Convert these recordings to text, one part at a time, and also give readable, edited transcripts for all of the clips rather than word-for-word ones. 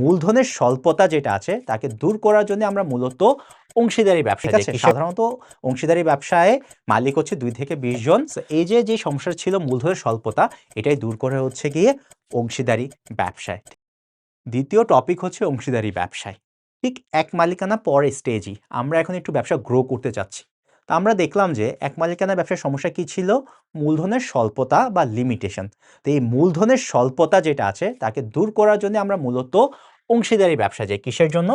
মূলধনের স্বল্পতা যেটা আছে তাকে দূর করার জন্য আমরা মূলত অংশীদারি ব্যবসা, ঠিক আছে, সাধারণত অংশীদারি ব্যবসায় মালিক হচ্ছে 2 থেকে 20 জন। এই যে সমস্যা ছিল মূলধনের স্বল্পতা, এটাই দূর করে হচ্ছে গিয়ে অংশীদারি ব্যবসায়। দ্বিতীয় টপিক হচ্ছে অংশীদারি ব্যবসায় ঠিক এক মালিকানা পর স্টেজই আমরা এখন একটু ব্যবসা গ্রো করতে চাচ্ছি। তো আমরা দেখলাম যে এক মালিকানা ব্যবসার সমস্যা কি ছিল, মূলধনের স্বল্পতা বা লিমিটেশন। তো এই মূলধনের স্বল্পতা যেটা আছে তাকে দূর করার জন্য আমরা মূলত অংশীদারি ব্যবসা যাই। কিসের জন্য?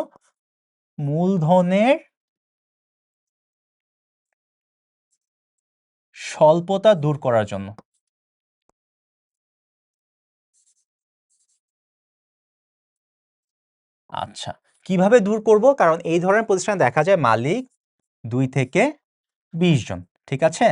মূলধনের স্বল্পতা দূর করার জন্য। আচ্ছা, কিভাবে দূর করব? কারণ এই ধরনের প্রতিষ্ঠানে দেখা যায় মালিক 2 থেকে 20 জন, ঠিক আছে।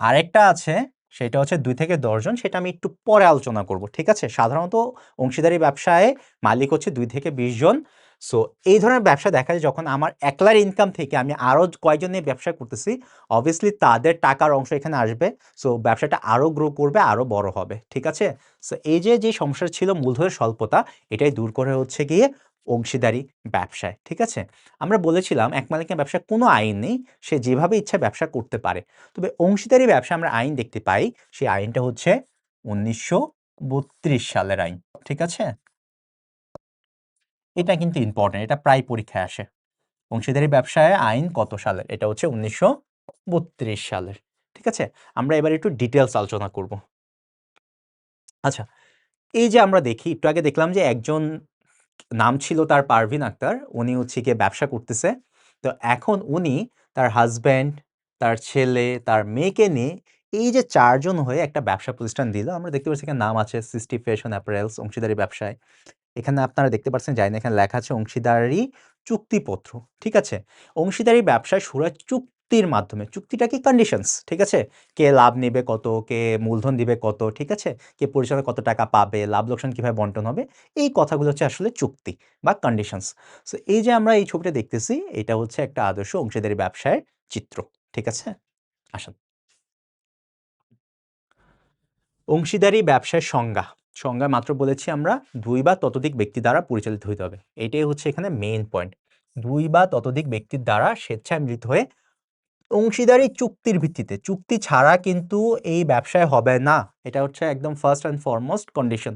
আরেকটা আছে সেটা হচ্ছে 2 থেকে 10 জন, সেটা আমি একটু পরে আলোচনা করব, ঠিক আছে। সাধারণত অংশীদারি ব্যবসায় মালিক হচ্ছে 2 থেকে 20 জন। সো এই ধরনের ব্যবসা দেখা যায় যখন আমার একলার ইনকাম থেকে আমি আরও কয়েকজন নিয়ে ব্যবসা করতেছি, অবভিয়াসলি তাদের টাকার অংশ এখানে আসবে। সো ব্যবসাটা আরও গ্রো করবে, আরও বড় হবে, ঠিক আছে। সো এই যে সমস্যা ছিল মূলধনের স্বল্পতা, এটাই দূর করে হচ্ছে গিয়ে অংশীদারি ব্যবসায়, ঠিক আছে। আমরা বলেছিলাম এক মালিকের ব্যবসায় কোনো আইন নেই, সে যেভাবে ইচ্ছা ব্যবসা করতে পারে। তবে অংশীদারি ব্যবসা আমরা আইন দেখতে পাই, সেই আইনটা হচ্ছে 1932 সালের আইন, ঠিক আছে। এটা কিন্তু ইম্পর্টেন্ট, এটা প্রায় পরীক্ষায় আসে। অংশীদারি ব্যবসায় আইন কত সালের? এটা হচ্ছে 1932 সালের, ঠিক আছে। আমরা এবার একটু ডিটেলস আলোচনা করব। আচ্ছা, এই যে আমরা দেখি একটু আগে দেখলাম যে একজন নাম ছিল তার পারভিন আক্তার, উনি হচ্ছে গিয়ে ব্যবসা করতেছে। তো এখন উনি তার হাজব্যান্ড, তার ছেলে, তার মেয়েকে নিয়ে এই যে 4 জন হয়ে একটা ব্যবসা প্রতিষ্ঠান দিল। আমরা দেখতে পাচ্ছি এখানে নাম আছে সৃষ্টি ফ্যাশন অ্যাপারেলস অংশীদারি ব্যবসায়। এখানে আপনারা দেখতে পাচ্ছেন, জানি না, এখানে লেখা আছে অংশীদারি চুক্তিপত্র, ঠিক আছে। অংশীদারি ব্যবসায় শুরু হয় চুক্তির মাধ্যমে। চুক্তিটা কি? কন্ডিশনস, ঠিক আছে। কে লাভ নেবে কত, কে মূলধন দিবে কত, ঠিক আছে, কে পরিচালনা কত টাকা পাবে, লাভ লোকসান কিভাবে বন্টন হবে, এই কথাগুলো হচ্ছে আসলে চুক্তি বা কন্ডিশনস। সো এই যে আমরা এই ছবিটা দেখতেছি, এটা হচ্ছে একটা আদর্শ অংশীদারি ব্যবসায়ের চিত্র, ঠিক আছে। আসুন, অংশীদারি ব্যবসার সংজ্ঞা মাত্র বলেছি আমরা 2 বা ততোধিক ব্যক্তি দ্বারা পরিচালিত হইতে হবে। এটাই হচ্ছে এখানে মেইন পয়েন্ট। 2 বা ততোধিক ব্যক্তির দ্বারা স্বেচ্ছায় মিলিত হয়ে অংশীদারি চুক্তির ভিত্তিতে, চুক্তি ছাড়া কিন্তু এই ব্যবসায় হবে না। এটা হচ্ছে একদম ফার্স্ট অ্যান্ড ফরমোস্ট কন্ডিশন।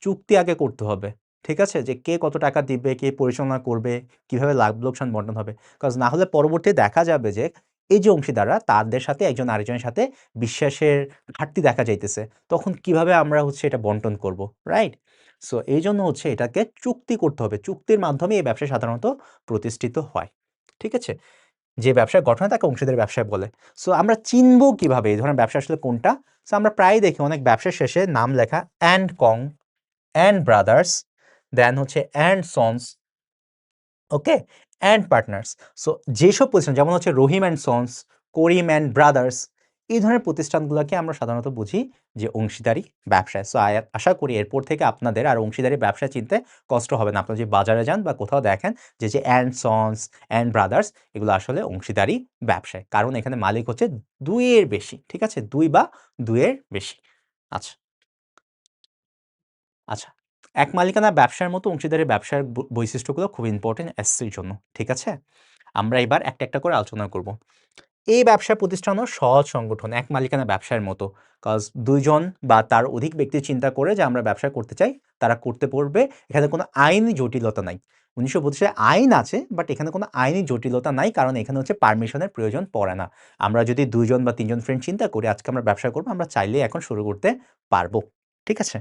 চুক্তি আগে করতে হবে, ঠিক আছে, যে কে কত টাকা দিবে, কে পরিচালনা করবে, কিভাবে লাভ লোকসান বন্টন হবে। কারণ না হলে পরবর্তীতে দেখা যাবে যে এই যে অংশীদাররা তাদের সাথে একজন আরেকজনের সাথে বিশ্বাসের ঘাটতি দেখা যাইতেছে, তখন কিভাবে আমরা হচ্ছে এটা বন্টন করব, রাইট। সো এই জন্য হচ্ছে এটাকে চুক্তি করতে হবে। চুক্তির মাধ্যমে এই ব্যবসা সাধারণত প্রতিষ্ঠিত হয়, ঠিক আছে। যে ব্যবসার গঠন তাকে অংশীদারি ব্যবসায় বলে। সো আমরা চিনবো কিভাবে এই ধরনের ব্যবসা আসলে কোনটা? সো আমরা প্রায় দেখি অনেক ব্যবসার শেষে নাম লেখা অ্যান্ড কং, অ্যান্ড ব্রাদার্স, দেন হচ্ছে and sons, okay, and partners. So যেসব প্রতিষ্ঠান যেমন হচ্ছে Rahim and sons, Karim and brothers, এই ধরনের প্রতিষ্ঠানগুলোকে আমরা সাধারণত বুঝি যে অংশীদারি ব্যবসায়। সো আশা করি এরপর থেকে আপনাদের আর অংশীদারি ব্যবসা চিনতে কষ্ট হবে না। আপনারা যদি বাজারে যান বা কোথাও দেখেন যে অ্যান্ড সন্স, অ্যান্ড ব্রাদার্স, এগুলো আসলে অংশীদারি ব্যবসায়, কারণ এখানে মালিক হচ্ছে 2 এর বেশি, ঠিক আছে, 2 বা 2 এর বেশি। আচ্ছা আচ্ছা, এক মালিকানা ব্যবসার মতো অংশীদারি ব্যবসার বৈশিষ্ট্যগুলো খুব ইম্পর্টেন্ট এসসির জন্য, ঠিক আছে। আমরা এবার একটা একটা করে আলোচনা করব। এই ব্যবসা প্রতিষ্ঠানও সহজ সংগঠন, এক মালিকানা ব্যবসার মতো। কজ 2 জন বা তার অধিক ব্যক্তি চিন্তা করে যে আমরা ব্যবসা করতে চাই, তারা করতে পারবে। এখানে কোনো আইনি জটিলতা নাই। 1932 আইন আছে, বাট এখানে কোনো আইনি জটিলতা নাই, কারণ এখানে হচ্ছে পারমিশনের প্রয়োজন পড়ে না। আমরা যদি 2 জন বা 3 জন ফ্রেন্ড চিন্তা করি আজকে আমরা ব্যবসা করব, আমরা চাইলেই এখন শুরু করতে পারবো, ঠিক আছে।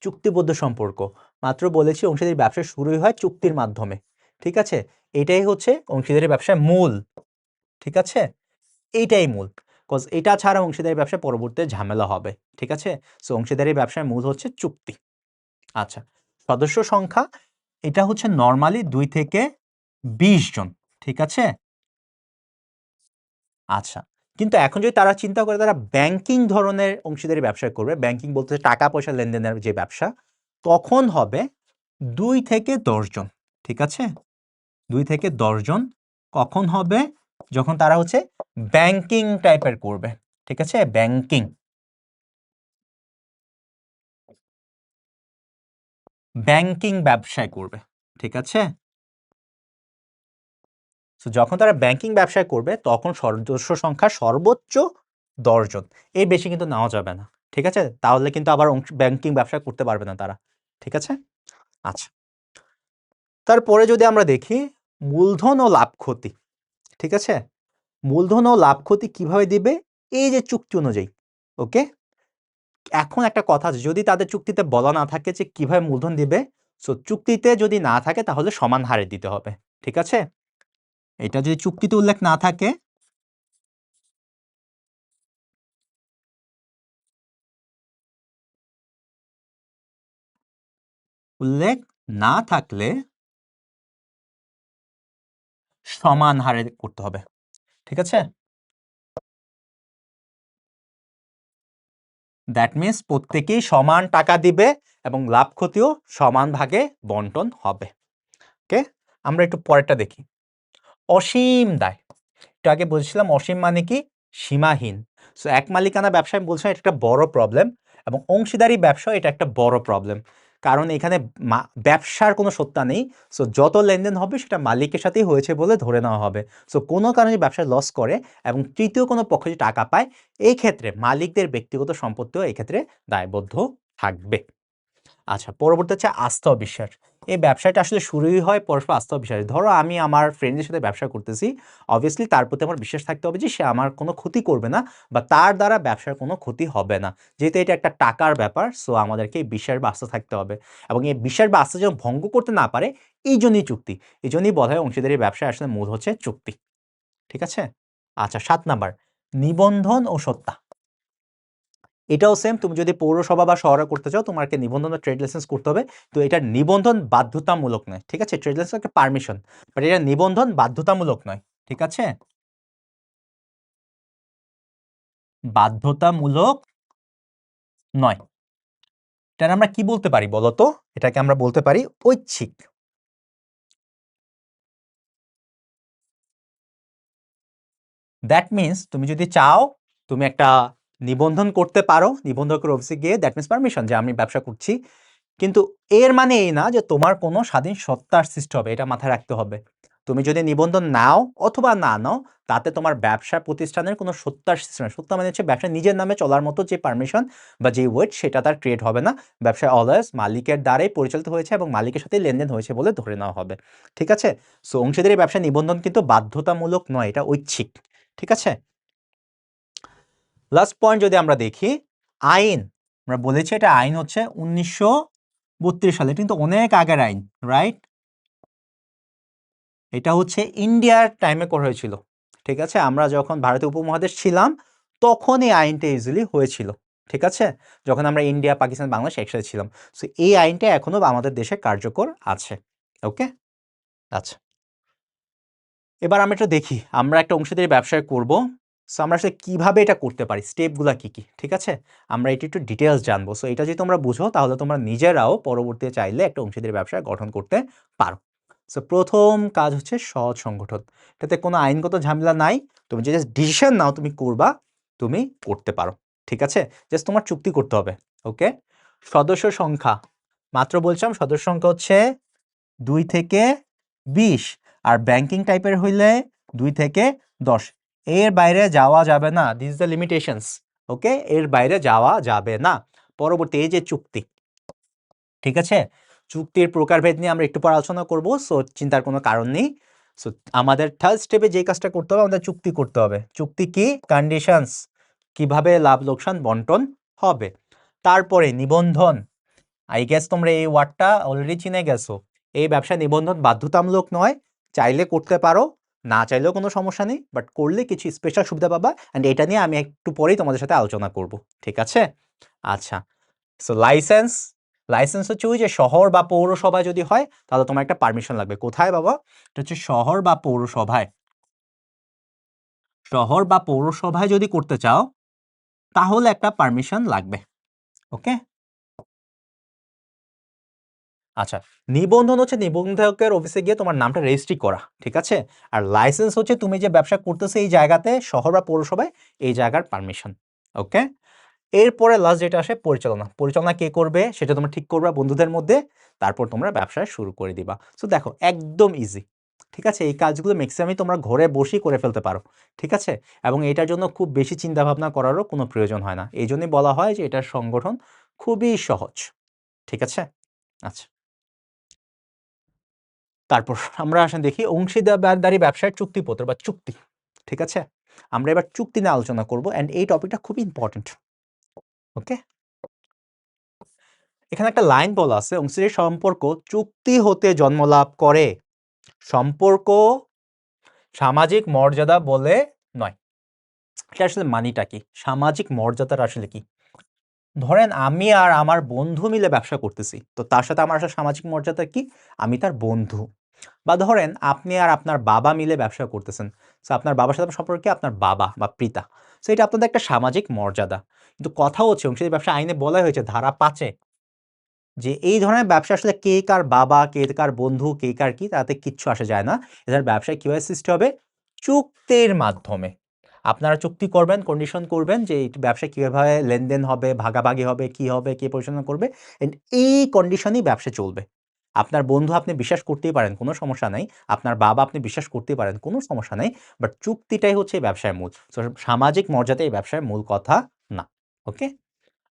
চুক্তিবদ্ধ সম্পর্ক, মাত্র বলেছি অংশীদারি ব্যবসা শুরুই হয় চুক্তির মাধ্যমে, ঠিক আছে। এটাই হচ্ছে অংশীদারি ব্যবসার মূল, ঠিক আছে। এইটাই মূল, কজ এটা ছাড়া অংশীদারি ব্যবসা পরবর্তীতে ঝামেলা হবে, ঠিক আছে। সো অংশীদারি ব্যবসার মূল হচ্ছে চুক্তি। আচ্ছা, সদস্য সংখ্যা, এটা হচ্ছে নর্মালি 2 থেকে 20 জন, ঠিক আছে। আচ্ছা, কিন্তু এখন যদি তারা চিন্তা করে তারা ব্যাংকিং ধরনের অংশীদারি ব্যবসা করবে, ব্যাংকিং বলতে টাকা পয়সা লেনদেনের যে ব্যবসা, তখন হবে 2 থেকে 10 জন, ঠিক আছে। 2 থেকে 10 জন কখন হবে? যখন তারা হচ্ছে ব্যাংকিং টাইপের করবে, ঠিক আছে, ব্যাংকিং। ব্যাংকিং ব্যবসায় করবে, ঠিক আছে। তো যখন তারা ব্যাংকিং ব্যবসায় করবে তখন সদস্য সংখ্যা সর্বোচ্চ 10 জন, এর বেশি কিন্তু নেওয়া যাবে না, ঠিক আছে। তাহলে কিন্তু আবার ব্যাংকিং ব্যবসা করতে পারবে না তারা, ঠিক আছে। আচ্ছা, তারপরে যদি আমরা দেখি মূলধন ও লাভ ক্ষতি, ঠিক আছে। মূলধন ও লাভ ক্ষতি কিভাবে দিবে, এই যে চুক্তি অনুযায়ী, ওকে। এখন একটা কথা আছে, যদি তাদের চুক্তিতে বলা না থাকে যে কিভাবে মূলধন দিবে, সো চুক্তিতে যদি না থাকে তাহলে সমান হারে দিতে হবে, ঠিক আছে। এটা যদি চুক্তিতে উল্লেখ না থাকে, উল্লেখ না থাকলে সমান হারে করতে হবে, ঠিক আছে। দ্যাট মিন্স প্রত্যেকেই সমান টাকা দিবে এবং লাভ ক্ষতিও সমান ভাগে বন্টন হবে, ওকে। আমরা একটু পরেরটা দেখি, অসীম দায়। একটু আগে বলছিলাম অসীম মানে কি, সীমাহীন। সো এক মালিকানা ব্যবসায় বলছিলাম এটা একটা বড় প্রবলেম, এবং অংশীদারি ব্যবসা এটা একটা বড় প্রবলেম, কারণ এখানে ব্যবসার কোনো সত্তা নেই। সো যত লেনদেন হবে সেটা মালিকের সাথেই হয়েছে বলে ধরে নেওয়া হবে। সো কোনো কারণে ব্যবসায় লস করে এবং তৃতীয় কোনো পক্ষ যদি টাকা পায়, এই ক্ষেত্রে মালিকদের ব্যক্তিগত সম্পত্তিও এই ক্ষেত্রে দায়বদ্ধ থাকবে। আচ্ছা, পরবর্তী হচ্ছে আস্থা ও বিশ্বাস। এই ব্যবসাটা আসলে শুরুই হয় পরস্পর আস্থা ও বিশ্বাস। ধরো আমি আমার ফ্রেন্ডের সাথে ব্যবসা করতেছি, অবভিয়াসলি তার প্রতি আমার বিশ্বাস থাকতে হবে যে সে আমার কোনো ক্ষতি করবে না বা তার দ্বারা ব্যবসার কোনো ক্ষতি হবে না। যেহেতু এটা একটা টাকার ব্যাপার, সো আমাদেরকে এই বিশ্বাস বা আস্থা থাকতে হবে, এবং এই বিশ্বাস বা আস্থা যেন ভঙ্গ করতে না পারে, এই জন্যই চুক্তি। এই জন্যই বলা হয় অংশীদারি ব্যবসায় আসলে মূল হচ্ছে চুক্তি, ঠিক আছে। আচ্ছা, 7 নাম্বার নিবন্ধন ও সত্তা। এটাও সেম, তুমি যদি পৌরসভা বা শহরে করতে চাও তোমাকে নিবন্ধন বা ট্রেড লাইসেন্স করতে হবে। তো এটা নিবন্ধন বাধ্যতামূলক নয়, ঠিক আছে। ট্রেড লাইসেন্স একটা পারমিশন, বাট এটা নিবন্ধন বাধ্যতামূলক নয়, ঠিক আছে। বাধ্যতামূলক নয়। এটা আমরা কি বলতে পারি বলতো, এটাকে আমরা বলতে পারি ঐচ্ছিক। দ্যাট মিন্স তুমি যদি চাও তুমি একটা নিবন্ধন করতে পারো, নিবন্ধকের অফিসে গিয়ে, দ্যাট মিন্স পারমিশন যে আমি ব্যবসা করছি। কিন্তু এর মানে এই না যে তোমার কোনো স্বাধীন সত্তার সৃষ্টি হবে, এটা মাথায় রাখতে হবে। তুমি যদি নিবন্ধন নাও অথবা না নাও, তাতে তোমার ব্যবসা প্রতিষ্ঠানের কোনো সত্তার সৃষ্টি নয়। সত্তা মানে হচ্ছে ব্যবসা নিজের নামে চলার মতো যে পারমিশন বা যে ওয়েট, সেটা তার ক্রিয়েট হবে না। ব্যবসা অলওয়েজ মালিকের দ্বারাই পরিচালিত হয়েছে এবং মালিকের সাথে লেনদেন হয়েছে বলে ধরে নেওয়া হবে, ঠিক আছে। সো অংশীদারি ব্যবসা নিবন্ধন কিন্তু বাধ্যতামূলক নয়, এটা ঐচ্ছিক, ঠিক আছে। লাস্ট পয়েন্ট যদি আমরা দেখি, আইন। আমরা বলেছি এটা আইন হচ্ছে 1932 সালে, কিন্তু অনেক আগের আইন, রাইট। এটা হচ্ছে ইন্ডিয়ার টাইমে করা হয়েছিল, ঠিক আছে। আমরা যখন ভারতীয় উপমহাদেশ ছিলাম তখন এই আইনটা ইজিলি হয়েছিল, ঠিক আছে। যখন আমরা ইন্ডিয়া, পাকিস্তান, বাংলাদেশ একসাথে ছিলাম। সো এই আইনটা এখনো আমাদের দেশে কার্যকর আছে, ওকে। আচ্ছা, এবার আমরা একটু দেখি আমরা একটা অংশীদারি ব্যবসায় করব। সো আমরা আসলে কিভাবে এটা করতে পারি, স্টেপগুলো কি কি, ঠিক আছে। আমরা এটা একটু ডিটেলস জানবো। সো এটা যদি তোমরা বুঝো তাহলে তোমরা নিজেরাও পরবর্তীতে চাইলে একটা অংশীদারি ব্যবসা গঠন করতে পারো। সো প্রথম কাজ হচ্ছে সহজ সংগঠন। এটাতে কোনো আইনগত ঝামেলা নাই, তুমি যে ডিসিশন নাও তুমি করবা, তুমি করতে পারো, ঠিক আছে। জাস্ট তোমার চুক্তি করতে হবে, ওকে। সদস্য সংখ্যা, মাত্র বলছিলাম সদস্য সংখ্যা হচ্ছে 2 থেকে 20, আর ব্যাংকিং টাইপের হইলে 2 থেকে 10, এর বাইরে যাওয়া যাবে না। দিস ইজ দ্য লিমিটেশনস, ওকে। এর বাইরে যাওয়া যাবে না। পরবর্তী এই যে চুক্তি, ঠিক আছে। চুক্তির প্রকারভেদ নিয়ে আমরা একটু পর আলোচনা করব, সো চিন্তার কোনো কারণ নেই। সো আমাদের থার্ড স্টেপে যে কাজটা করতে হবে, আমাদের চুক্তি করতে হবে। চুক্তি কি, কন্ডিশনস, কিভাবে লাভ লোকসান বন্টন হবে। তারপরে নিবন্ধন। আই গেস তোমরা এই ওয়ার্ডটা অলরেডি চিনে গেছো। এই ব্যবসা নিবন্ধন বাধ্যতামূলক নয়, চাইলে করতে পারো, না চাইলেও কোনো সমস্যা নেই, বাট করলে কিছু স্পেশাল সুবিধা পাবা, অ্যান্ড এটা নিয়ে আমি একটু পরেই তোমাদের সাথে আলোচনা করব, ঠিক আছে। আচ্ছা, সো লাইসেন্স। লাইসেন্স হচ্ছে ওই যে শহর বা পৌরসভায় যদি হয় তাহলে তোমার একটা পারমিশন লাগবে। কোথায় বাবা, এটা হচ্ছে শহর বা পৌরসভায়। শহর বা পৌরসভায় যদি করতে চাও তাহলে একটা পারমিশন লাগবে, ওকে। আচ্ছা, নিবন্ধন হচ্ছে নিবন্ধকের অফিসে গিয়ে তোমার নামটা রেজিস্ট্রি করা, ঠিক আছে। আর লাইসেন্স হচ্ছে তুমি যে ব্যবসা করতেছো এই জায়গাতে, শহর বা পৌরসভায়, এই জায়গার পারমিশন, ওকে। এরপরে লাস্ট যেটা আসে পরিচালনা। পরিচালনা কে করবে সেটা তোমরা ঠিক করবে বন্ধুদের মধ্যে। তারপর তোমরা ব্যবসা শুরু করে দিবা। সো দেখো একদম ইজি, ঠিক আছে? এই কাজগুলো ম্যাক্সিমামই তোমরা ঘরে বসেই করে ফেলতে পারো, ঠিক আছে? এবং এটার জন্য খুব বেশি চিন্তা ভাবনা করারও কোনো প্রয়োজন হয় না। এই জন্যই বলা হয় যে এটার সংগঠন খুবই সহজ, ঠিক আছে? আচ্ছা, তারপর আমরা আসেন দেখি অংশীদারি ব্যবসায় চুক্তিপত্র বা চুক্তি, ঠিক আছে? আমরা এবার চুক্তি নিয়ে আলোচনা করব অ্যান্ড এই টপিকটা খুব ইম্পর্টেন্ট। ওকে, এখানে একটা লাইন বলা আছে, অংশীদারি সম্পর্ক চুক্তি হতে জন্মলাভ করে, সম্পর্ক সামাজিক মর্যাদা বলে নয়। এটা আসলে মানিটা কি? সামাজিক মর্যাদার আসলে কি? ধরেন আমি আর আমার বন্ধু মিলে ব্যবসা করতেছি, তো তার সাথে আমার আসলে সামাজিক মর্যাদা কি? আমি তার বন্ধু। বা ধরেন আপনি আর আপনার বাবা মিলে ব্যবসা করতেছেন, সো আপনার বাবার সাথে সম্পর্ক কি? আপনার বাবা বা পিতা। সো এটা আপনাদের একটা সামাজিক মর্যাদা। কিন্তু কথা হচ্ছে অংশীদারি ব্যবসা আইনে বলা হয়েছে ধারা 5-এ যে এই ধরনের ব্যবসা আসলে কে কার বাবা, কে কার বন্ধু, কে কার কি তাতে কিচ্ছু আসে যায় না। এদের ব্যবসায় কিভাবে সৃষ্টি হবে? চুক্তির মাধ্যমে। আপনারা চুক্তি করবেন, কন্ডিশন করবেন যে এই ব্যবসায় কিভাবে লেনদেন হবে, ভাগাভাগি হবে, কি হবে, কে পরিচালনা করবে, এন্ড এই কন্ডিশনেই ব্যবসা চলবে। আপনার বন্ধু আপনি বিশ্বাস করতেই পারেন, কোনো সমস্যা নাই। আপনার বাবা আপনি বিশ্বাস করতেই পারেন, কোনো সমস্যা নাই। বাট চুক্তিটাই হচ্ছে এই ব্যবসার মূল। সো সামাজিক মর্যাদা এই ব্যবসার মূল কথা না। ওকে?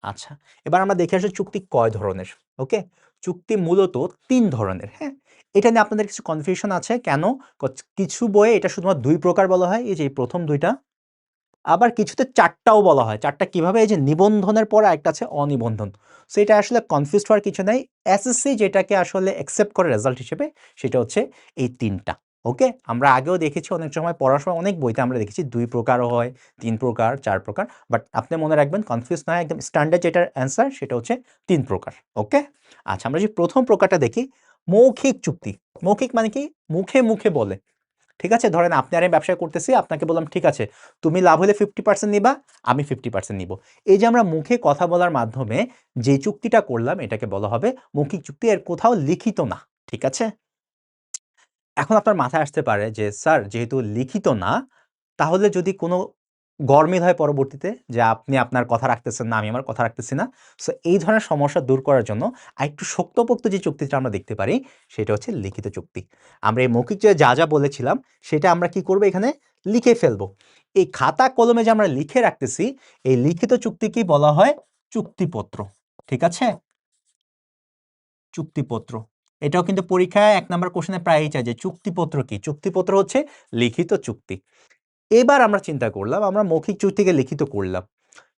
আচ্ছা, এবার আমরা দেখে আসি চুক্তি কয় ধরনের। ওকে, চুক্তি মূলত 3 ধরনের। হ্যাঁ, এটা নিয়ে আপনাদের কিছু কনফিউশন আছে কেন? কিছু বইয়ে এটা শুধুমাত্র 2 প্রকার বলা হয়, এই যে এই প্রথম 2টা। আবার কিছুতে 4টাও বলা হয়। 4টা কিভাবে? এই যে নিবন্ধনের পরে আরেকটা আছে অনিবন্ধন। সো এটা আসলে কনফিউজড হওয়ার কিছু নাই। এসএসসি যেটাকে আসলে অ্যাকসেপ্ট করে রেজাল্ট হিসেবে সেটা হচ্ছে এই 3টা। ওকে, আমরা আগেও দেখেছি অনেক সময় পড়ার সময় অনেক বইতে আমরা দেখেছি 2 প্রকারও হয়, 3 প্রকার, 4 প্রকার। বাট আপনি মনে রাখবেন কনফিউজ না হয়, একদম স্ট্যান্ডার্ড যেটার অ্যান্সার সেটা হচ্ছে 3 প্রকার। ওকে, আচ্ছা আমরা যে প্রথম প্রকারটা দেখি, মৌখিক চুক্তি। মৌখিক মানে কি? মুখে মুখে বলে। ঠিক আছে? ধরেন আপনি আর আমি ব্যবসা করতেছি, আপনাকে বললাম ঠিক আছে, তুমি লাভ হলে 50% নিবা, আমি 50% নিব। এই যে আমরা মুখে কথা বলার মাধ্যমে যে চুক্তিটা করলাম এটাকে বলা হবে মৌখিক চুক্তি, এর কোথাও লিখিত না। ঠিক আছে? এখন আপনার মাথায় আসতে পারে যে স্যার যেহেতু লিখিত না, তাহলে যদি কোনো গরমিল হয় পরবর্তীতে যে আপনি আপনার কথা রাখতেছেন না, আমি আমার কথা রাখতেছি না। সো এই ধরনের সমস্যা দূর করার জন্য আরেকটু শক্তপোক্ত যে চুক্তিটা আমরা দেখতে পারি সেটা হচ্ছে লিখিত চুক্তি। আমরা এই মৌখিক যে যা বলেছিলাম সেটা আমরা কি করব? এখানে লিখে ফেলবো। এই খাতা কলমে যে আমরা লিখে রাখতেছি এই লিখিত চুক্তিকেই বলা হয় চুক্তিপত্র। ঠিক আছে? চুক্তিপত্র। এটাও কিন্তু পরীক্ষায় 1 নাম্বার কোশ্চেনে প্রায়ই চায় যে চুক্তিপত্র কি? চুক্তিপত্র হচ্ছে লিখিত চুক্তি। এবার আমরা চিন্তা করলাম আমরা মৌখিক চুক্তিকে লিখিত করলাম।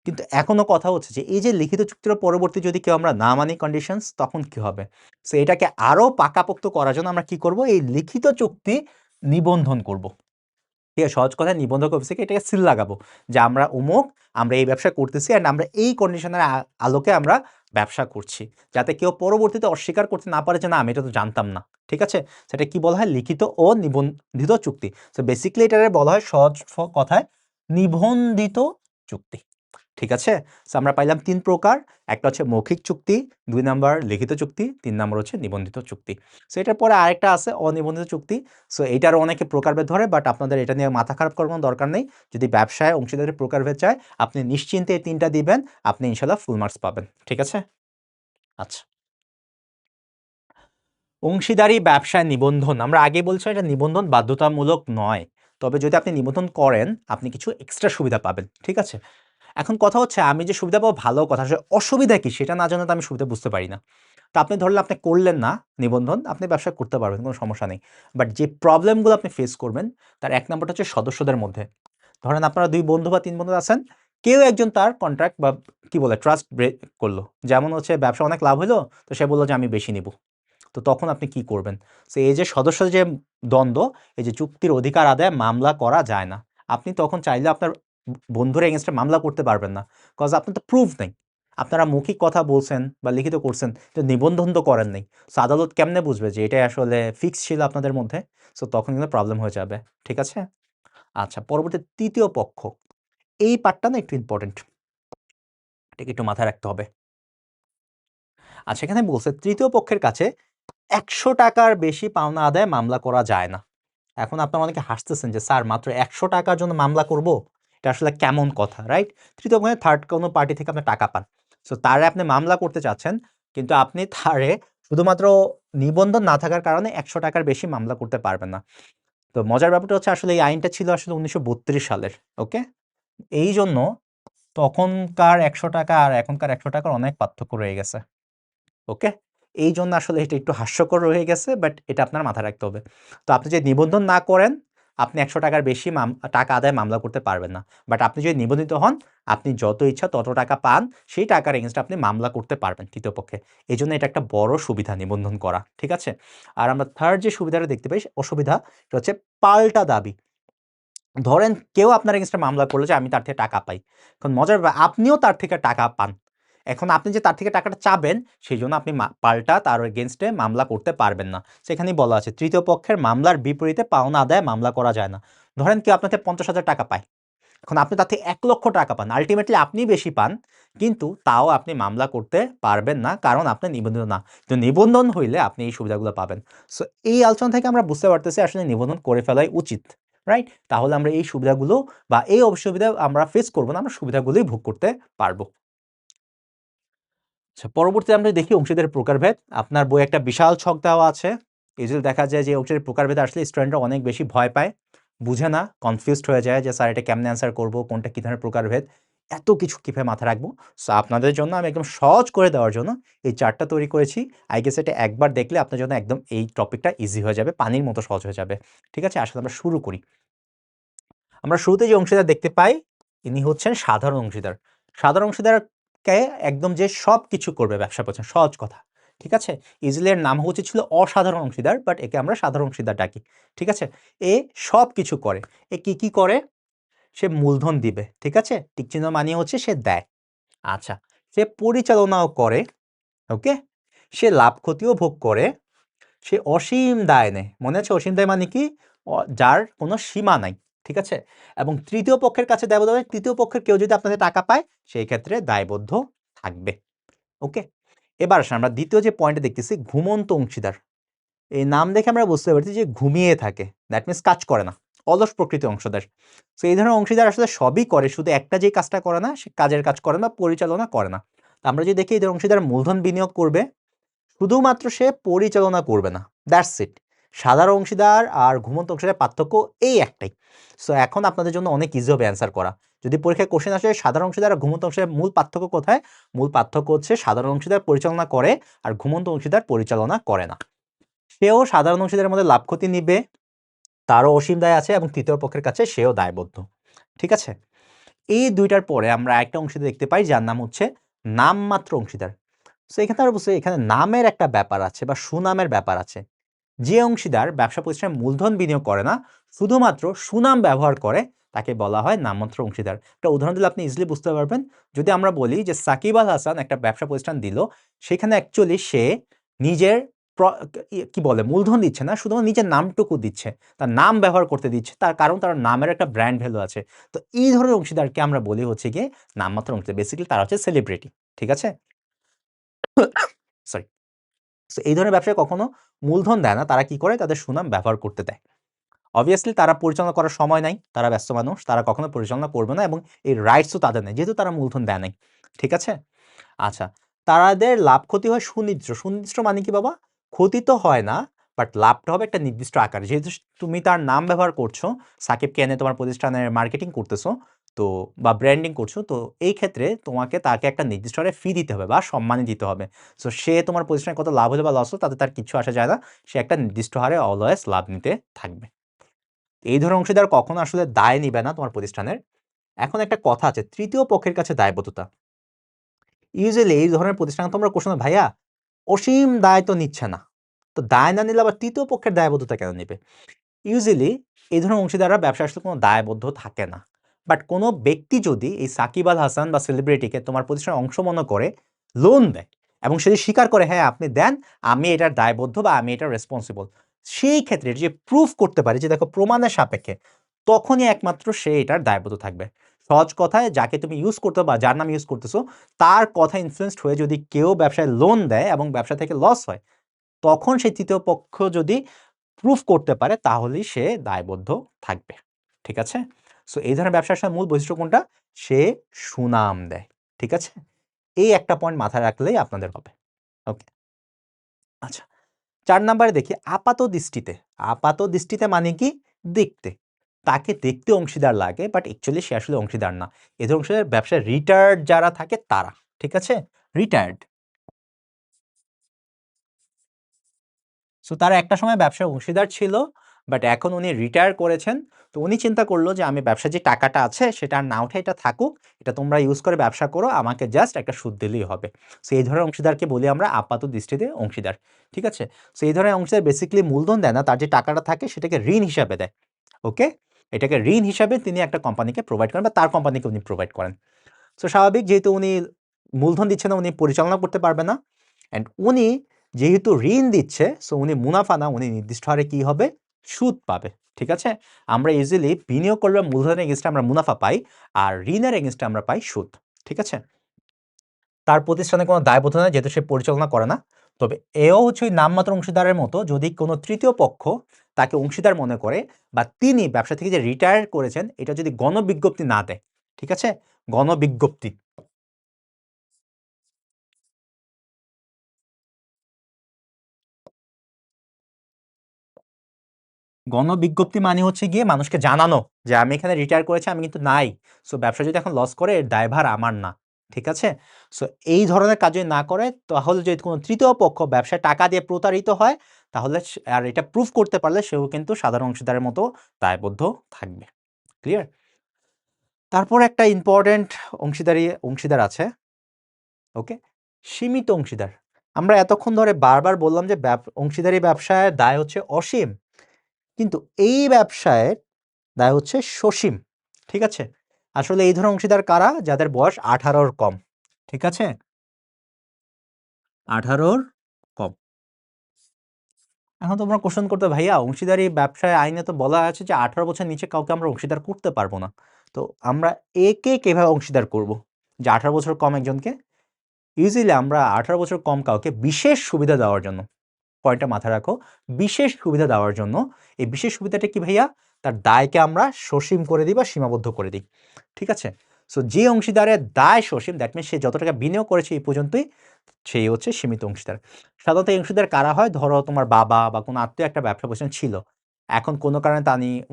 কিন্তু এখনো কথা হচ্ছে যে এই যে লিখিত চুক্তির পরবর্তী যদি কেউ আমরা না মানি কন্ডিশনস, তখন কি হবে? সো এটাকে আরো পাকাপোক্ত করার জন্য আমরা কি করব? এই লিখিত চুক্তি নিবন্ধন করব। ঠিক আছে? সহজ কথায় নিবন্ধক অফিসে এটাকে সিল লাগাবো যে আমরা অমুক, আমরা এই ব্যবসা করতেছি অ্যান্ড আমরা এই কন্ডিশনের আলোকে আমরা ব্যবসা করছি। যাতে কেউ পরবর্তীতে অস্বীকার করতে না পারে যে না আমি এটা তো জানতাম না। ঠিক আছে? সেটা কি বলা হয়? লিখিত ও নিবন্ধিত চুক্তি। সো বেসিক্যালি এটারে বলা হয় সহজ কথায় নিবন্ধিত চুক্তি। ঠিক আছে? সো আমরা পাইলাম 3 প্রকার। একটা হচ্ছে মৌখিক চুক্তি, 2 নাম্বার লিখিত চুক্তি, 3 নাম্বার হচ্ছে নিবন্ধিত চুক্তি। সো এটার পরে আরেকটা আছে অনিবন্ধিত চুক্তি। সো এটারও অনেকে প্রকারভেদ ধরে, বাট আপনাদের এটা নিয়ে মাথা খারাপ করার কোনো দরকার নেই। যদি ব্যবসায় অংশীদারের প্রকারভেদ চায়, আপনি নিশ্চিন্তে এই 3টা দিবেন, আপনি ইনশাআল্লাহ ফুল মার্কস পাবেন। ঠিক আছে? আচ্ছা। অংশীদারি ব্যবসায় নিবন্ধন। আমরা আগে বলছিলাম এটা নিবন্ধন বাধ্যতামূলক নয়। তবে যদি আপনি নিবন্ধন করেন, আপনি কিছু এক্সট্রা সুবিধা পাবেন। ঠিক আছে? এখন কথা হচ্ছে আমি যে সুবিধা পাবো ভালো কথা, আসলে অসুবিধা কি সেটা না জানলে তো আমি সুবিধা বুঝতে পারি না। তো আপনি ধরলেন আপনি করলেন না নিবন্ধন, আপনি ব্যবসা করতে পারবেন, কোনো সমস্যা নেই। বাট যে প্রবলেমগুলো আপনি ফেস করবেন তার 1 নাম্বারটা হচ্ছে সদস্যদের মধ্যে। ধরেন আপনারা 2 বন্ধু বা 3 বন্ধু আছেন, কেউ একজন তার কন্ট্রাক্ট বা কি বলে ট্রাস্ট ব্রেক করলো। যেমন হচ্ছে ব্যবসা অনেক লাভ হলো, তো সে বলল যে আমি বেশি নিব। তো তখন আপনি কি করবেন? সো এই যে সদস্যদের যে দ্বন্দ্ব, এই যে চুক্তির অধিকার আদায়ে মামলা করা যায় না। আপনি তখন চাইলে আপনার বন্ধুর এগেইনস্টে মামলা করতে পারবেন না। কজ আপনার তো প্রুফ নেই। আপনারা মৌখিক কথা বলছেন বা লিখিত করছেন, তো নিবন্ধন তো করেন নাই। সো আদালত কেমনে বুঝবে যে এটাই আসলে ফিক্স ছিল আপনাদের মধ্যে? সো তখন কিন্তু প্রবলেম হয়ে যাবে। ঠিক আছে? আচ্ছা, পরবর্তী ৩য় পক্ষ। এই পার্টটা না একটু ইম্পোর্টেন্ট। এটাকে একটু মাথায় রাখতে হবে। আচ্ছা, এখানে বলছে ৩য় পক্ষের কাছে ৳১০০ বেশি পাওনা আদায়ে মামলা করা যায় না। এখন আপনারা অনেকে হাসতেছেন যে স্যার মাত্র ৳১০০ জন্য মামলা করব? এটা আসলে কেমন কথা, রাইট? তৃতীয় পক্ষে থার্ড কোনো পার্টি থেকে আপনি টাকা পান। সো তারে আপনি মামলা করতে চাচ্ছেন, কিন্তু আপনি তারে শুধুমাত্র নিবন্ধন না থাকার কারণে 100 টাকার বেশি মামলা করতে পারবেন না। তো মজার ব্যাপারটা হচ্ছে আসলে এই আইনটা ছিল আসলে 1932 সালের। ওকে, এই জন্য তখনকার 100 টাকা আর এখনকার 100 টাকার অনেক পার্থক্য রয়ে গেছে। ওকে, এই জন্য আসলে এটা একটু হাস্যকর রয়ে গেছে, বাট এটা আপনার মাথায় রাখতে হবে। তো আপনি যদি নিবন্ধন না করেন, আপনি 100 টাকার বেশি টাকা আদায় মামলা করতে পারবেন না। বাট আপনি যদি নিবন্ধিত হন, আপনি যত ইচ্ছা তত টাকা পান, সেই টাকার এগেইনস্টে আপনি মামলা করতে পারবেন তৃতীয় পক্ষে। এই জন্য এটা একটা বড় সুবিধা নিবন্ধন করা, ঠিক আছে? আর আমরা থার্ড যে সুবিধাটা দেখতে পাই, অসুবিধা, সেটা হচ্ছে পাল্টা দাবি। ধরেন কেউ আপনার এগেইনস্টে মামলা করলো যে আমি তার থেকে টাকা পাই। এখন মজার ব্যাপার, আপনিও তার থেকে টাকা পান। এখন আপনি যে তার থেকে টাকাটা চাবেন, সেইজন্য আপনি পাল্টা তার এগেইনস্টে মামলা করতে পারবেন না। সেখানেই বলা আছে তৃতীয় পক্ষের মামলার বিপরীতে পাওনা আদায়ে মামলা করা যায় না। ধরেন কেউ আপনার থেকে 50,000 টাকা পায়। এখন আপনি তার থেকে 1,00,000 টাকা পান। আল্টিমেটলি আপনি বেশি পান, কিন্তু তাও আপনি মামলা করতে পারবেন না, কারণ আপনি নিবন্ধিত না। তো নিবন্ধন হইলে আপনি এই সুবিধাগুলো পাবেন। সো এই আলোচনা থেকে আমরা বুঝতে পারতেছি আসলে নিবন্ধন করে ফেলাই উচিত, রাইট? তাহলে আমরা এই সুবিধাগুলো বা এই অসুবিধা আমরা ফেস করব না, আমরা সুবিধাগুলোই ভোগ করতে পারবো। আচ্ছা, পরবর্তীতে আমরা দেখি অংশীদারের প্রকারভেদ। আপনার বইয়ে একটা বিশাল ছক দেওয়া আছে। ইউজুয়ালি দেখা যায় যে অংশীদারের প্রকারভেদে আসলে স্টুডেন্টরা অনেক বেশি ভয় পায়, বুঝে না, কনফিউজড হয়ে যায় যে স্যার এটা কেমনে অ্যান্সার করব, কোনটা কি ধরনের প্রকারভেদ, এত কিছু কিভাবে মাথায় রাখবো। সো আপনাদের জন্য আমি একদম সহজ করে দেওয়ার জন্য এই চার্টটা তৈরি করেছি। আই গেস এটা একবার দেখলে আপনার জন্য একদম এই টপিকটা ইজি হয়ে যাবে, পানির মতো সহজ হয়ে যাবে। ঠিক আছে, আসলে আমরা শুরু করি। আমরা শুরুতে যে অংশীদার দেখতে পাই, ইনি হচ্ছেন সাধারণ অংশীদার। সাধারণ অংশীদারকে একদম যে সব কিছু করবে ব্যবসা প্রতিষ্ঠান, সহজ কথা। ঠিক আছে, ইজিলি এর নাম উচিত ছিল অসাধারণ অংশীদার, বাট একে আমরা সাধারণ অংশীদার ডাকি। ঠিক আছে, এ সব কিছু করে। এ কি কি করে? সে মূলধন দিবে, ঠিক আছে, টিক চিহ্ন মানিয়ে হচ্ছে সে দেয়। আচ্ছা, সে পরিচালনাও করে। ওকে, সে লাভ ক্ষতিও ভোগ করে। সে অসীম দায় নেয়। মনে আছে অসীম দায় মানে কি? যার কোনো সীমা নাই। ঠিক আছে, এবং তৃতীয় পক্ষের কাছে দায়বদ্ধ হবে। তৃতীয় পক্ষের কেউ যদি আপনাদের টাকা পায়, সেই ক্ষেত্রে দায়বদ্ধ থাকবে। ওকে, এবার আসেন আমরা দ্বিতীয় যে পয়েন্টে দেখতেছি, ঘুমন্ত অংশীদার। এই নাম দেখে আমরা বুঝতে পারছি যে ঘুমিয়ে থাকে, দ্যাট মিনস কাজ করে না, অলস প্রকৃতির অংশীদার। তো এই ধরনের অংশীদার আসলে সবই করে, শুধু একটা যে কাজটা করে না, সে কাজের কাজ করে না, পরিচালনা করে না। তো আমরা যদি দেখি এই ধরনের অংশীদার মূলধন বিনিয়োগ করবে, শুধুমাত্র সে পরিচালনা করবে না, দ্যাটস ইট। সাধারণ অংশীদার আর ঘুমন্ত অংশীদার পার্থক্য এই একটাই। সো এখন আপনাদের জন্য অনেক ইজি হবে অ্যান্সার করা। যদি পরীক্ষায় কোশ্চেন আসে সাধারণ অংশীদার আর ঘুমন্ত অংশীদার মূল পার্থক্য কোথায়, মূল পার্থক্য হচ্ছে সাধারণ অংশীদার পরিচালনা করে আর ঘুমন্ত অংশীদার পরিচালনা করে না। সেও সাধারণ অংশীদারের মধ্যে লাভ ক্ষতি নিবে, তারও অসীম দায় আছে, এবং তৃতীয় পক্ষের কাছে সেও দায়বদ্ধ। ঠিক আছে, এই দুইটার পরে আমরা একটা অংশীদার দেখতে পাই যার নাম হচ্ছে নামমাত্র অংশীদার। সো এখানে আমরা বুঝছি এখানে নামের একটা ব্যাপার আছে বা সুনামের ব্যাপার আছে। যে অংশীদার ব্যবসা প্রতিষ্ঠানে মূলধন বিনিয়োগ করে না, শুধুমাত্র সুনাম ব্যবহার করে, তাকে বলা হয় নামমাত্র অংশীদার। একটা উদাহরণ দিলে আপনি ইজিলি বুঝতে পারবেন। যদি আমরা বলি যে সাকিব আল হাসান একটা ব্যবসা প্রতিষ্ঠান দিল, সেখানে অ্যাকচুয়ালি সে নিজের কি বলে মূলধন দিচ্ছে না, শুধুমাত্র নিজের নামটুকু দিচ্ছে, তার নাম ব্যবহার করতে দিচ্ছে, তার কারণ তার নামের একটা ব্র্যান্ড ভ্যালু আছে। তো এই ধরনের অংশীদারকে আমরা বলি হচ্ছে গিয়ে নামমাত্র অংশীদার। বেসিক্যালি তারা হচ্ছে সেলিব্রিটি। ঠিক আছে, সরি। সো এই ধরনের ব্যবসায় কখনো মূলধন দেয় না, তারা কি করে তাদের সুনাম ব্যবহার করতে দেয়। অবভিয়াসলি তারা পরিচালনা করার সময় নাই, তারা ব্যস্ত মানুষ, তারা কখনো পরিচালনা করবে না, এবং এই রাইটসও তাদের নেই, যেহেতু তারা মূলধন দেয় নাই। ঠিক আছে, আচ্ছা, তাদের লাভ ক্ষতি হয় সুনির্দিষ্ট। সুনির্দিষ্ট মানে কি বাবা? ক্ষতি তো হয় না, বাট লাভটা হবে একটা নির্দিষ্ট আকারে। যেহেতু তুমি তার নাম ব্যবহার করছো, সাকিবকে এনে তোমার প্রতিষ্ঠানের মার্কেটিং করতেছো, তো বা ব্র্যান্ডিং করছো, তো এই ক্ষেত্রে তোমাকে তাকে একটা নির্দিষ্ট হারে ফি দিতে হবে বা সম্মানী দিতে হবে। সো সে তোমার প্রতিষ্ঠানে কত লাভ হলো বা লস হলো তাতে তার কিছু আসা যায় না, সে একটা নির্দিষ্ট হারে অলওয়েজ লাভ নিতে থাকবে। এই ধরনের অংশীদার কখনো আসলে দায় নিবে না তোমার প্রতিষ্ঠানের। এখন একটা কথা আছে, তৃতীয় পক্ষের কাছে দায়বদ্ধতা। ইউজুয়ালি এই ধরনের প্রতিষ্ঠান তোমরা কোশ্চেন, ভাইয়া অসীম দায় তো নিচ্ছে না, তো দায় না নিলে আবার তৃতীয় পক্ষের দায়বদ্ধতা কেন নেবে? ইউজুয়ালি এই ধরনের অংশীদাররা ব্যবসা আসলে কোনো দায়বদ্ধ থাকে না। বাট কোনো ব্যক্তি যদি এই সাকিব আল হাসান বা সেলিব্রিটিকে তোমার প্রতিষ্ঠানের অংশ মনে করে লোন দেয়, এবং সে যদি স্বীকার করে হ্যাঁ আপনি দেন, আমি এটার দায়বদ্ধ বা আমি এটার রেসপন্সিবল, সেই ক্ষেত্রে এটা যে প্রুফ করতে পারে যে দেখো প্রমাণের সাপেক্ষে, তখনই একমাত্র সে এটার দায়বদ্ধ থাকবে। সহজ কথায় যাকে তুমি ইউজ করতে বা যার নাম ইউজ করতেছো, তার কথা ইনফ্লুয়েন্সড হয়ে যদি কেউ ব্যবসায় লোন দেয় এবং ব্যবসা থেকে লস হয়, তখন সেই তৃতীয় পক্ষ যদি প্রুফ করতে পারে তাহলেই সে দায়বদ্ধ থাকবে। ঠিক আছে, সো এই ধরনের ব্যবসার সময় মূল বৈশিষ্ট্য কোনটা? সে সুনাম দেয়। ঠিক আছে, এই একটা পয়েন্ট মাথায় রাখলেই আপনাদের হবে। ওকে। আচ্ছা, 4 নাম্বারে দেখি আপাত দৃষ্টিতে। আপাত দৃষ্টিতে মানে কি? দেখতে। তাকে দেখতে অংশীদার লাগে বাট অ্যাকচুয়ালি সে আসলে অংশীদার না। এ ধরনের অংশীদার ব্যবসায় রিটায়ার্ড যারা থাকে তারা। ঠিক আছে? রিটায়ার্ড। সো তারা একটা সময় ব্যবসায় অংশীদার ছিল, বাট এখন উনি রিটায়ার করেছেন। তো উনি চিন্তা করলো যে আমি ব্যবসায় যে টাকাটা আছে সেটা আর না উঠে এটা থাকুক, এটা তোমরা ইউজ করে ব্যবসা করো, আমাকে জাস্ট একটা সুদ দিলেই হবে। সো এই ধরনের অংশীদারকে বলি আমরা আপাত দৃষ্টিতে অংশীদার। ঠিক আছে? সো এই ধরনের অংশীদার বেসিক্যালি মূলধন দেয় না, তার যে টাকাটা থাকে সেটাকে ঋণ হিসাবে দেয়। ওকে, এটাকে ঋণ হিসাবে তিনি একটা কোম্পানিকে প্রোভাইড করেন বা তার কোম্পানিকে উনি প্রোভাইড করেন। সো স্বাভাবিক, যেহেতু উনি মূলধন দিচ্ছে না, উনি পরিচালনা করতে পারবে না। অ্যান্ড উনি যেহেতু ঋণ দিচ্ছে, সো উনি মুনাফা না, উনি নির্দিষ্ট হারে কি হবে? সুদ পাবে। ঠিক আছে? আমরা ইজিলি বিনিয়োগ করলে মূলধনের এগেনস্টে আমরা মুনাফা পাই, আর ঋণের এগেনস্টে আমরা পাই সুদ। ঠিক আছে? তার প্রতিষ্ঠানে কোনো দায়বদ্ধতা নেই যেহেতু সে পরিচালনা করে না। তবে এও হচ্ছে ওই নামমাত্র অংশীদারের মতো, যদি কোনো তৃতীয় পক্ষ তাকে অংশীদার মনে করে বা তিনি ব্যবসা থেকে যে রিটায়ার করেছেন এটা যদি গণবিজ্ঞপ্তি না দেয়। ঠিক আছে? গণবিজ্ঞপ্তি। গণবিজ্ঞপ্তি মানে হচ্ছে গিয়ে মানুষকে জানানো যে আমি এখানে রিটায়ার করেছি, আমি কিন্তু নাই। সো ব্যবসা যদি এখন লস করে এর দায়ভার আমার না। ঠিক আছে? সো এই ধরনের কাজ যদি না করে, তাহলে যদি কোনো তৃতীয় পক্ষ ব্যবসায় টাকা দিয়ে প্রতারিত হয়, তাহলে আর এটা প্রুফ করতে পারলে সেও কিন্তু সাধারণ অংশীদারের মতো দায়বদ্ধ থাকবে। ক্লিয়ার? তারপর একটা ইম্পর্টেন্ট অংশীদার আছে। ওকে, সীমিত অংশীদার। আমরা এতক্ষণ ধরে বারবার বললাম যে অংশীদারি ব্যবসায় দায় হচ্ছে অসীম, কিন্তু এই ব্যবসায় দায় হচ্ছে সসীম। ঠিক আছে? আসলে এই ধরনের অংশীদার কারা? যাদের বয়স 18-র কম। ঠিক আছে? 18-র কম। এখন তোমরা কোশ্চেন করতে, ভাইয়া অংশীদারি ব্যবসায় আইনে তো বলা আছে যে 18 বছর নিচে কাউকে আমরা অংশীদার করতে পারবো না। তো আমরা একে কিভাবে অংশীদার করব? যে 18 বছর কম একজনকে ইজিলি আমরা 18 বছর কম কাউকে বিশেষ সুবিধা দেওয়ার জন্য, পয়েন্টটা মাথায় রাখো, বিশেষ সুবিধা দেওয়ার জন্য, এই বিশেষ সুবিধাটা কি ভাইয়া? তার দায়কে আমরা সসীম করে দিই বা সীমাবদ্ধ করে দিই। ঠিক আছে? সো যে অংশীদারের দায় সসীম, দ্যাট মিনস সে যত টাকা বিনিয়োগ করেছে এই পর্যন্তই, সেই হচ্ছে সীমিত অংশীদার। সাধারণত এই অংশীদার কারা হয়? ধরো তোমার বাবা বা কোনো আত্মীয় একটা ব্যবসা প্রতিষ্ঠান ছিল, এখন কোনো কারণে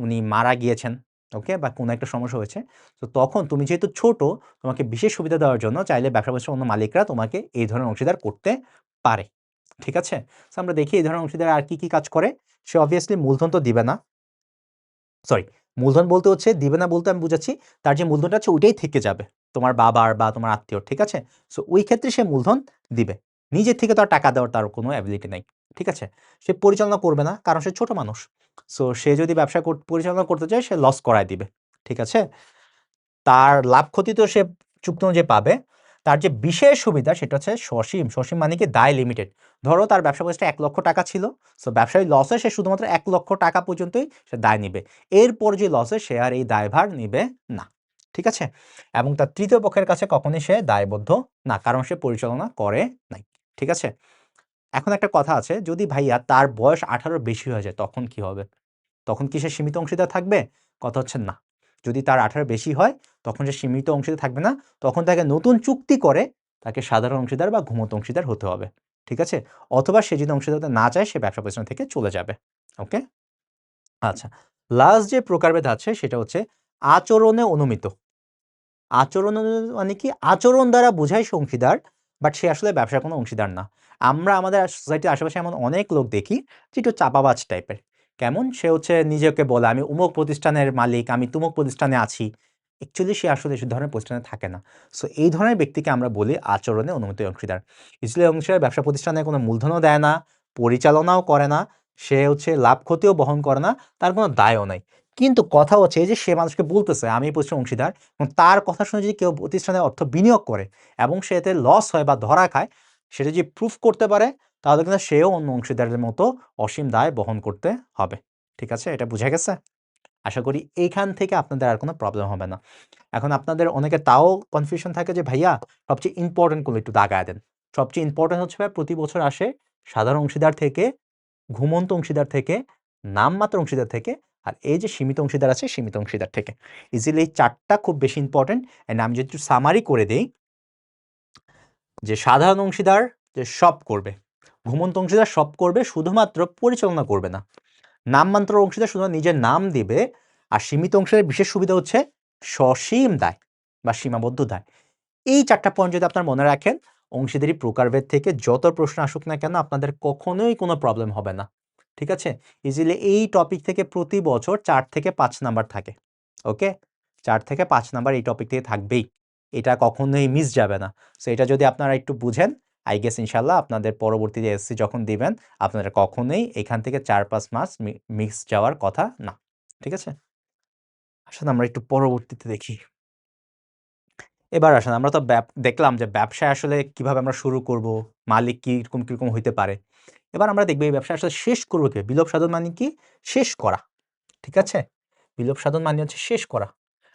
উনি মারা গিয়েছেন। ওকে, বা কোনো একটা সমস্যা হয়েছে। তো তখন তুমি যেহেতু ছোট, তোমাকে বিশেষ সুবিধা দেওয়ার জন্য চাইলে ব্যবসা প্রতিষ্ঠানের অন্য মালিকরা তোমাকে এই ধরনের অংশীদার করতে পারে। ঠিক আছে? সো আমরা দেখি এই ধরনের অংশীদার আর কি কি কাজ করে। সে অবভিয়াসলি মূলধন তো দিবে না। সরি, মূলধন বলতে হচ্ছে দিবে না বলতে আমি বুঝাচ্ছি, তার যে মূলধনটা আছে ওইটাই থেকে যাবে তোমার বাবার বা তোমার আত্মীয়র। ঠিক আছে? সো ওই ক্ষেত্রে সে মূলধন দিবে, নিজের থেকে তো আর টাকা দেওয়ার তার কোনো অ্যাবিলিটি নাই। ঠিক আছে? সে পরিচালনা করবে না কারণ সে ছোট মানুষ। সো সে যদি ব্যবসা পরিচালনা করতে চায়, সে লস করায় দিবে। ঠিক আছে? তার লাভ ক্ষতি তো সে চুক্তি অনুযায়ী পাবে। তার যে বিশেষ সুবিধা সেটা হচ্ছে সসীম। সসীম মানে কি? দায় লিমিটেড। ধরো তার ব্যবসা প্রতিষ্ঠানে ১ লক্ষ টাকা ছিল। সো ব্যবসায়ী লসে সে শুধুমাত্র ১ লক্ষ টাকা পর্যন্তই সে দায় নিবে। এরপর যে লসে সে আর এই দায়ভার নিবে না। ঠিক আছে? এবং তার তৃতীয় পক্ষের কাছে কখনোই সে দায়বদ্ধ না, কারণ সে পরিচালনা করে নাই। ঠিক আছে? এখন একটা কথা আছে, যদি ভাইয়া তার বয়স 18-র বেশি হয়ে যায় তখন কি হবে? তখন কি সে সীমিত অংশীদার থাকবে? কথা হচ্ছে না। যদি তার 18 বেশি হয়, তখন সে সীমিত অংশীদার থাকবে না। তখন তাকে নতুন চুক্তি করে তাকে সাধারণ অংশীদার বা ঘুমন্ত অংশীদার হতে হবে। ঠিক আছে? অথবা সে যদি অংশীদার হতে না চায়, সে ব্যবসা প্রতিষ্ঠান থেকে চলে যাবে। ওকে? আচ্ছা। লাস্ট যে প্রকারভেদ আছে সেটা হচ্ছে আচরণে অনুমিত। আচরণ মানে কি? আচরণ দ্বারা বোঝায় সে অংশীদার, বাট সে আসলে ব্যবসার কোনো অংশীদার না। আমরা আমাদের সোসাইটির আশেপাশে এমন অনেক লোক দেখি যে একটু চাপাবাজ টাইপের। কেমন? সে হচ্ছে নিজেকে বলে আমি অমুক প্রতিষ্ঠানের মালিক, আমি তুমুক প্রতিষ্ঠানে আছি। অ্যাকচুয়ালি সে আসলে এসব ধরনের প্রতিষ্ঠানে থাকে না। সো এই ধরনের ব্যক্তিকে আমরা বলি আচরণে অনুমিত অংশীদার। ইসলে অংশীদার ব্যবসা প্রতিষ্ঠানে কোনো মূলধনও দেয় না, পরিচালনাও করে না, সে হচ্ছে লাভ ক্ষতিও বহন করে না, তার কোনো দায়ও নাই। কিন্তু কথা হচ্ছে এই যে সে মানুষকে বলতেছে আমি এই প্রতিষ্ঠানের অংশীদার, এবং তার কথা শুনে যদি কেউ প্রতিষ্ঠানে অর্থ বিনিয়োগ করে এবং সে এতে লস হয় বা ধরা খায়, সেটা যদি প্রুফ করতে পারে, তাহলে কিন্তু সেও অন্য অংশীদারের মতো অসীম দায় বহন করতে হবে। ঠিক আছে? এটা বুঝা গেছে? আশা করি এইখান থেকে আপনাদের আর কোনো প্রবলেম হবে না। এখন আপনাদের অনেকের তাও কনফিউশন থাকে যে ভাইয়া সবচেয়ে ইম্পর্টেন্ট গুলো একটু দাগায় দেন। সবচেয়ে ইম্পর্টেন্ট হচ্ছে ভাই প্রতি বছর আসে সাধারণ অংশীদার থেকে, ঘুমন্ত অংশীদার থেকে, নামমাত্র অংশীদার থেকে, আর এই যে সীমিত অংশীদার আছে সীমিত অংশীদার থেকে। ইজিলি এই 4টা খুব বেশি ইম্পর্টেন্ট। অ্যান্ড আমি যদি একটু সামারি করে দেই, যে সাধারণ অংশীদার যে সব করবে, ঘুমন্ত অংশীদার সব করবে, শুধুমাত্র পরিচালনা করবে না। নামমাত্র অংশীদার শুধু নিজের নাম দিবে, আর সীমিত অংশীদারের বিশেষ সুবিধা হচ্ছে সসীম দায় বা সীমাবদ্ধ দায়। এই 4টা পয়েন্ট যদি আপনার মনে রাখেন, অংশীদারি প্রকারভেদ থেকে যত প্রশ্ন আসুক না কেন আপনাদের কখনোই কোনো প্রবলেম হবে না। ঠিক আছে, ইজিলি এই টপিক থেকে প্রতি বছর 4 থেকে 5 নাম্বার থাকে। ওকে, 4 থেকে 5 নাম্বার এই টপিক থেকে থাকবেই, এটা কখনোই মিস যাবে না। সো এটা যদি আপনারা একটু বুঝেন, আই গেস ইনশাল্লাহ আপনাদের পরবর্তীতে এসসি যখন দিবেন আপনারা কখনোই এখান থেকে 4-5 মাস মিস যাওয়ার কথা না। ঠিক আছে, আসলে আমরা একটু পরবর্তীতে দেখি। এবার আসেন, আমরা তো দেখলাম যে ব্যবসায় আসলে কিভাবে আমরা শুরু করব, মালিক কিরকম কিরকম হইতে পারে। এবার আমরা দেখব এই ব্যবসা আসলে শেষ করব কি। বিলোপ সাধন মানে কি? শেষ করা। ঠিক আছে, বিলোপ সাধন মানে হচ্ছে শেষ করা।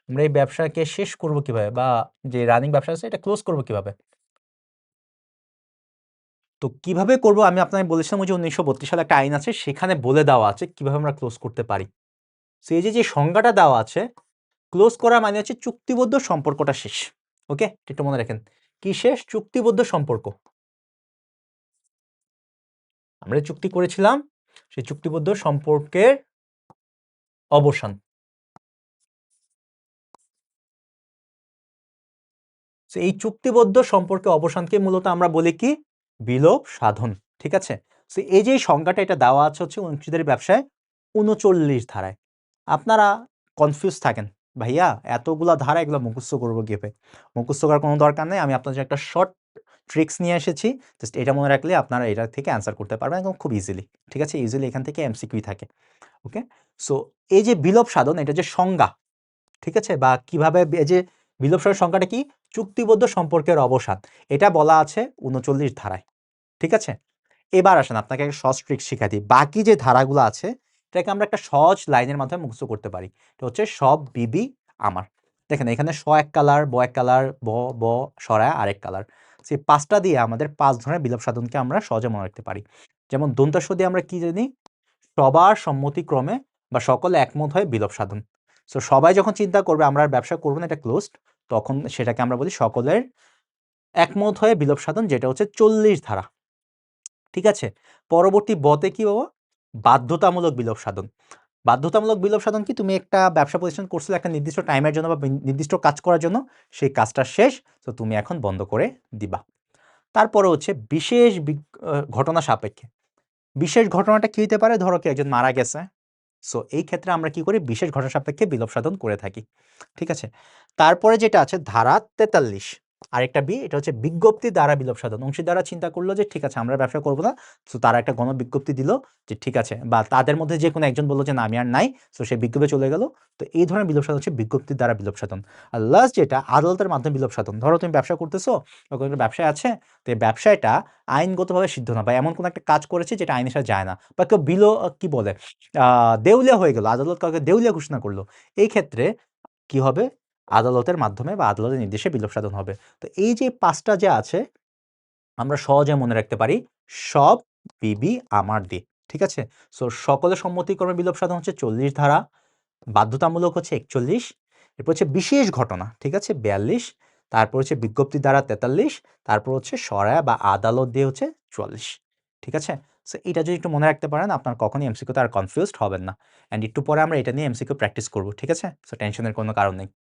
আমরা এই ব্যবসাকে শেষ করব কিভাবে, বা যে রানিং ব্যবসা আছে এটা ক্লোজ করব কিভাবে। তো কিভাবে করব আমি আপনাকে বলেছিলাম, ওই যে 1932 সালে একটা আইন আছে, সেখানে বলে দেওয়া আছে কিভাবে আমরা ক্লোজ করতে পারি। সো এই যে সংজ্ঞাটা দেওয়া আছে, ক্লোজ করা মানে হচ্ছে চুক্তিবদ্ধ সম্পর্কটা শেষ। ওকে, একটু মনে রাখেন, কি শেষ? চুক্তিবদ্ধ সম্পর্ক। আমরা চুক্তি করেছিলাম, সেই চুক্তিবদ্ধ সম্পর্কের অবসান। এই চুক্তিবদ্ধ সম্পর্কে অবসানকে মূলত আমরা বলি কি? বিলোপ সাধন। ঠিক আছে, এই যে সংজ্ঞাটা এটা দেওয়া আছে হচ্ছে অংশীদারি ব্যবসায় 39 ধারায়। আপনারা কনফিউজ থাকেন, ভাইয়া এতগুলা ধারা এগুলো মুখস্থ করবো কিভাবে? মুখস্থ করার কোনো দরকার নেই, আমি আপনাদের একটা শর্ট ট্রিক্স নিয়ে এসেছি। জাস্ট এটা মনে রাখলে আপনারা এটা থেকে অ্যান্সার করতে পারবেন একদম খুব ইজিলি। ঠিক আছে, ইজিলি এখান থেকে এমসিকিউ থাকে। ওকে, সো এই যে বিলোপ সাধন, এটা যে সংজ্ঞা, ঠিক আছে, বা কিভাবে এই যে বিলোপ সাধন সংজ্ঞাটা কি? চুক্তিবদ্ধ সম্পর্কের অবসান, এটা বলা আছে 39 ধারায়। ঠিক আছে, এবার আসেন আপনাকে একটা সহজ ট্রিক শিখাই দিই। বাকি যে ধারাগুলো আছে এটাকে আমরা একটা সহজ লাইনের মাধ্যমে মুখস্থ করতে পারি। এটা হচ্ছে সব বিবি আমার। দেখেন এখানে স এক কালার, ব এক কালার, ব ব সরায়া আরেক কালার। সেই 5টা দিয়ে আমাদের 5 ধরনের বিলোপ সাধনকে আমরা সহজে মনে রাখতে পারি। যেমন দন্ত্য দিয়ে আমরা কি জানি? সবার সম্মতিক্রমে বা সকলে একমত হয়ে বিলোপ সাধন। সো সবাই যখন চিন্তা করবে আমরা আর ব্যবসা করব না, এটা ক্লোজড, তখন সেটাকে আমরা বলি সকলের একমত হয়ে বিলোপ সাধন, যেটা হচ্ছে 40 ধারা। ঠিক আছে, পরবর্তী বতে কি বাবা? বাধ্যতামূলক বিলোপ সাধন। বাধ্যতামূলক বিলোপ সাধন কি? তুমি একটা ব্যবসা প্রতিষ্ঠান করছিলে একটা নির্দিষ্ট টাইমের জন্য বা নির্দিষ্ট কাজ করার জন্য, সেই কাজটা শেষ, তো তুমি এখন বন্ধ করে দিবা। তারপরে হচ্ছে বিশেষ ঘটনা সাপেক্ষে। বিশেষ ঘটনাটা কি হইতে পারে? ধরো কি একজন মারা গেছে, সো এই ক্ষেত্রে আমরা কি করি? বিশেষ ঘটনা সাপেক্ষে বিলোপ সাধন করে থাকি। ঠিক আছে, তারপরে যেটা আছে ধারা 43, আরেকটা বি, এটা হচ্ছে বিজ্ঞপ্তি দ্বারা বিলোপ সাধন। অংশীদাররা চিন্তা করলো যে ঠিক আছে আমরা ব্যবসা করবো না, সো তারা একটা গণবিজ্ঞপ্তি দিল যে ঠিক আছে, বা তাদের মধ্যে যে কোনো একজন বললো যে না আমি আর নাই, সো সে বিজ্ঞপ্তি চলে গেল। তো এই ধরনের বিলোপ সাধন হচ্ছে বিজ্ঞপ্তি দ্বারা বিলোপ সাধন। আর লাস্ট যেটা আদালতের মাধ্যমে বিলোপ সাধন। ধরো তুমি ব্যবসা করতেছো, একটা ব্যবসায় আছে, তো এই ব্যবসায়টা আইনগতভাবে সিদ্ধ না, বা এমন কোনো একটা কাজ করেছে যেটা আইনের সাথে যায় না, বা কেউ কি বলে দেউলিয়া হয়ে গেল, আদালত কাউকে দেউলিয়া ঘোষণা করলো, এই ক্ষেত্রে কি হবে? আদালতের মাধ্যমে বা আদালতের নির্দেশে বিলোপ সাধন হবে। তো এই যে 5টা যে আছে আমরা সহজে মনে রাখতে পারি, সব বিবি আমার দি। ঠিক আছে, সো সকলের সম্মতিক্রমে বিলোপ সাধন হচ্ছে 40 ধারা, বাধ্যতামূলক হচ্ছে 41, এরপর হচ্ছে বিশেষ ঘটনা, ঠিক আছে 42, তারপর হচ্ছে বিজ্ঞপ্তি দ্বারা 43, তারপর হচ্ছে সরায়া বা আদালত দিয়ে হচ্ছে 44। ঠিক আছে, সো এটা যদি একটু মনে রাখতে পারেন আপনার কখনই এমসিকিউতে আর কনফিউজড হবেন না। অ্যান্ড একটু পরে আমরা এটা নিয়ে এমসিকিউ প্র্যাকটিস করব। ঠিক আছে, সো টেনশনের কোনো কারণ নেই।